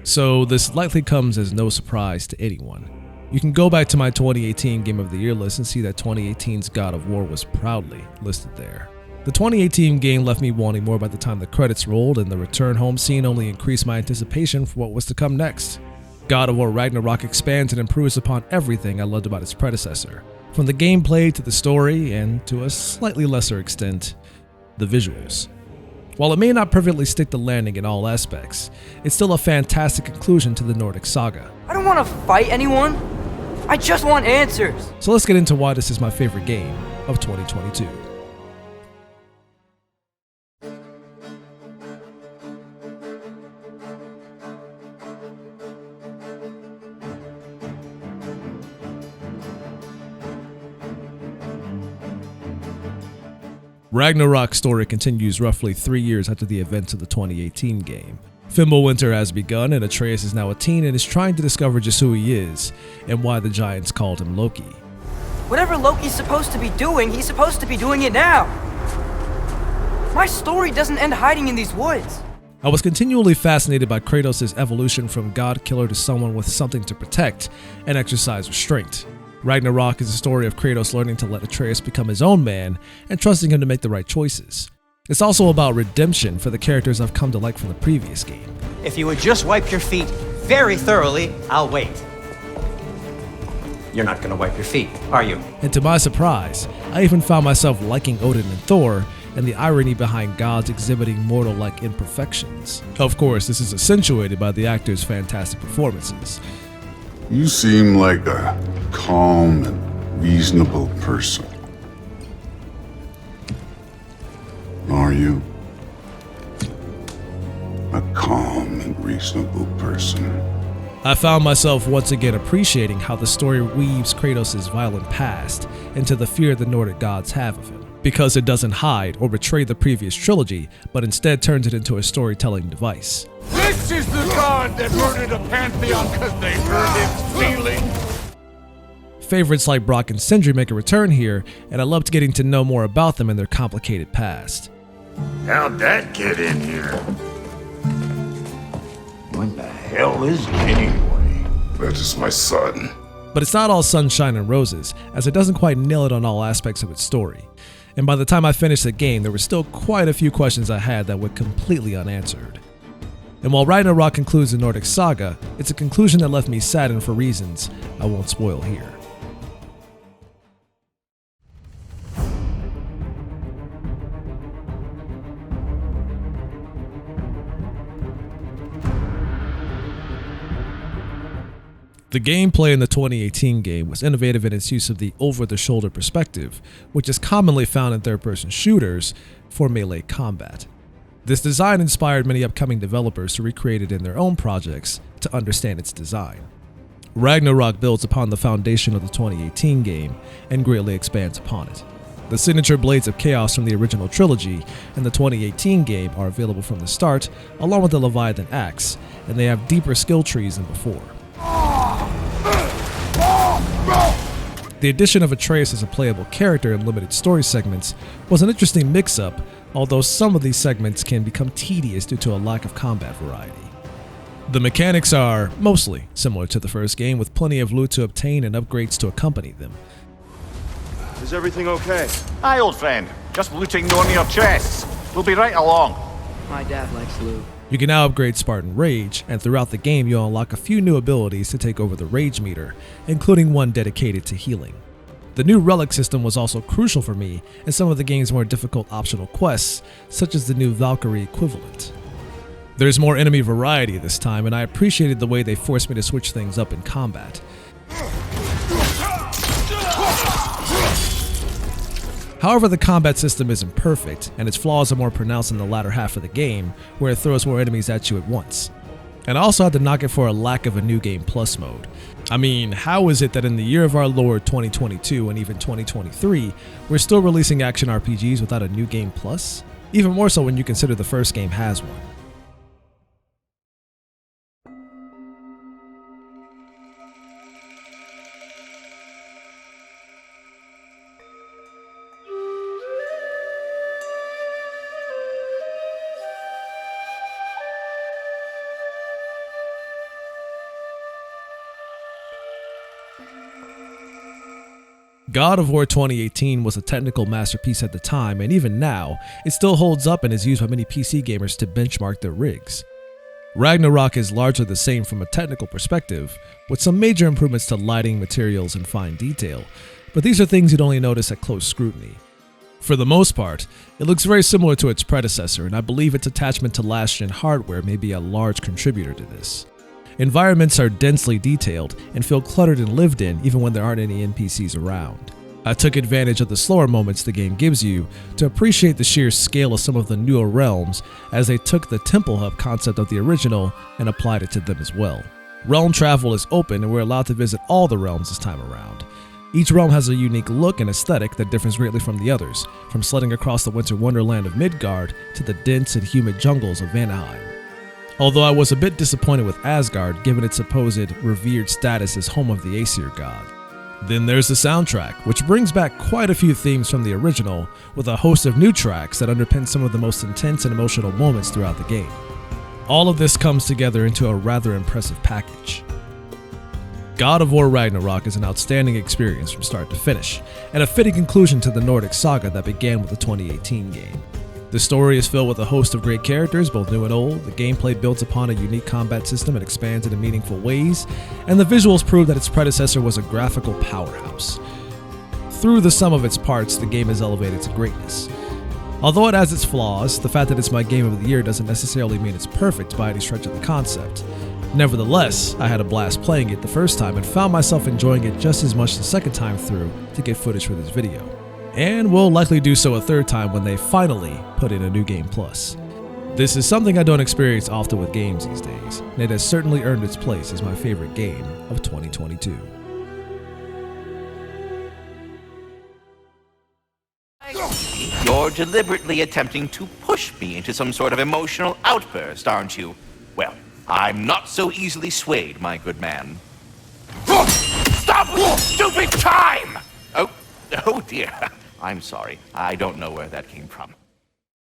so this likely comes as no surprise to anyone. You can go back to my 2018 Game of the Year list and see that 2018's God of War was proudly listed there. The 2018 game left me wanting more by the time the credits rolled, and the return home scene only increased my anticipation for what was to come next. God of War Ragnarok expands and improves upon everything I loved about its predecessor, from the gameplay to the story, and to a slightly lesser extent, the visuals. While it may not perfectly stick the landing in all aspects, it's still a fantastic conclusion to the Nordic saga. I don't want to fight anyone. I just want answers. So let's get into why this is my favorite game of 2022. Ragnarok's story continues roughly 3 years after the events of the 2018 game. Fimbulwinter has begun, and Atreus is now a teen and is trying to discover just who he is and why the giants called him Loki. Whatever Loki's supposed to be doing, he's supposed to be doing it now. My story doesn't end hiding in these woods. I was continually fascinated by Kratos' evolution from god killer to someone with something to protect and exercise restraint. Ragnarok is a story of Kratos learning to let Atreus become his own man and trusting him to make the right choices. It's also about redemption for the characters I've come to like from the previous game. If you would just wipe your feet very thoroughly, I'll wait. You're not gonna wipe your feet, are you? And to my surprise, I even found myself liking Odin and Thor, and the irony behind gods exhibiting mortal-like imperfections. Of course, this is accentuated by the actors' fantastic performances. You seem like a calm and reasonable person. Are you? A calm and reasonable person. I found myself once again appreciating how the story weaves Kratos' violent past into the fear the Nordic gods have of him, because it doesn't hide or betray the previous trilogy, but instead turns it into a storytelling device. This is the god that murdered a pantheon because they hurt his feelings. Favorites like Brock and Sindri make a return here, and I loved getting to know more about them and their complicated past. How'd that get in here? What the hell is it anyway? That is my son. But it's not all sunshine and roses, as it doesn't quite nail it on all aspects of its story. And by the time I finished the game, there were still quite a few questions I had that went completely unanswered. And while Ragnarok concludes the Nordic saga, it's a conclusion that left me saddened for reasons I won't spoil here. The gameplay in the 2018 game was innovative in its use of the over-the-shoulder perspective, which is commonly found in third-person shooters for melee combat. This design inspired many upcoming developers to recreate it in their own projects to understand its design. Ragnarok builds upon the foundation of the 2018 game and greatly expands upon it. The signature Blades of Chaos from the original trilogy and the 2018 game are available from the start, along with the Leviathan Axe, and they have deeper skill trees than before. The addition of Atreus as a playable character in limited story segments was an interesting mix-up, although some of these segments can become tedious due to a lack of combat variety. The mechanics are mostly similar to the first game, with plenty of loot to obtain and upgrades to accompany them. Is everything okay? Hi, old friend. Just looting one of your chests. We'll be right along. My dad likes loot. You can now upgrade Spartan Rage, and throughout the game you'll unlock a few new abilities to take over the Rage meter, including one dedicated to healing. The new relic system was also crucial for me in some of the game's more difficult optional quests, such as the new Valkyrie equivalent. There's more enemy variety this time, and I appreciated the way they forced me to switch things up in combat. However, the combat system isn't perfect, and its flaws are more pronounced in the latter half of the game, where it throws more enemies at you at once. And I also had to knock it for a lack of a New Game Plus mode. I mean, how is it that in the year of our Lord 2022 and even 2023, we're still releasing action RPGs without a New Game Plus? Even more so when you consider the first game has one. God of War 2018 was a technical masterpiece at the time, and even now, it still holds up and is used by many PC gamers to benchmark their rigs. Ragnarok is largely the same from a technical perspective, with some major improvements to lighting, materials, and fine detail, but these are things you'd only notice at close scrutiny. For the most part, it looks very similar to its predecessor, and I believe its attachment to last-gen hardware may be a large contributor to this. Environments are densely detailed and feel cluttered and lived in even when there aren't any NPCs around. I took advantage of the slower moments the game gives you to appreciate the sheer scale of some of the newer realms, as they took the Temple Hub concept of the original and applied it to them as well. Realm travel is open and we're allowed to visit all the realms this time around. Each realm has a unique look and aesthetic that differs greatly from the others, from sledding across the winter wonderland of Midgard to the dense and humid jungles of Vanaheim. Although I was a bit disappointed with Asgard given its supposed revered status as home of the Aesir god. Then there's the soundtrack, which brings back quite a few themes from the original, with a host of new tracks that underpin some of the most intense and emotional moments throughout the game. All of this comes together into a rather impressive package. God of War Ragnarok is an outstanding experience from start to finish, and a fitting conclusion to the Nordic saga that began with the 2018 game. The story is filled with a host of great characters, both new and old. The gameplay builds upon a unique combat system and expands it in meaningful ways, and the visuals prove that its predecessor was a graphical powerhouse. Through the sum of its parts, the game is elevated to greatness. Although it has its flaws, the fact that it's my game of the year doesn't necessarily mean it's perfect by any stretch of the concept. Nevertheless, I had a blast playing it the first time and found myself enjoying it just as much the second time through to get footage for this video. And will likely do so a third time when they finally put in a New Game Plus. This is something I don't experience often with games these days, and it has certainly earned its place as my favorite game of 2022. You're deliberately attempting to push me into some sort of emotional outburst, aren't you? Well, I'm not so easily swayed, my good man. Stop with stupid time! Oh dear. I'm sorry. I don't know where that came from.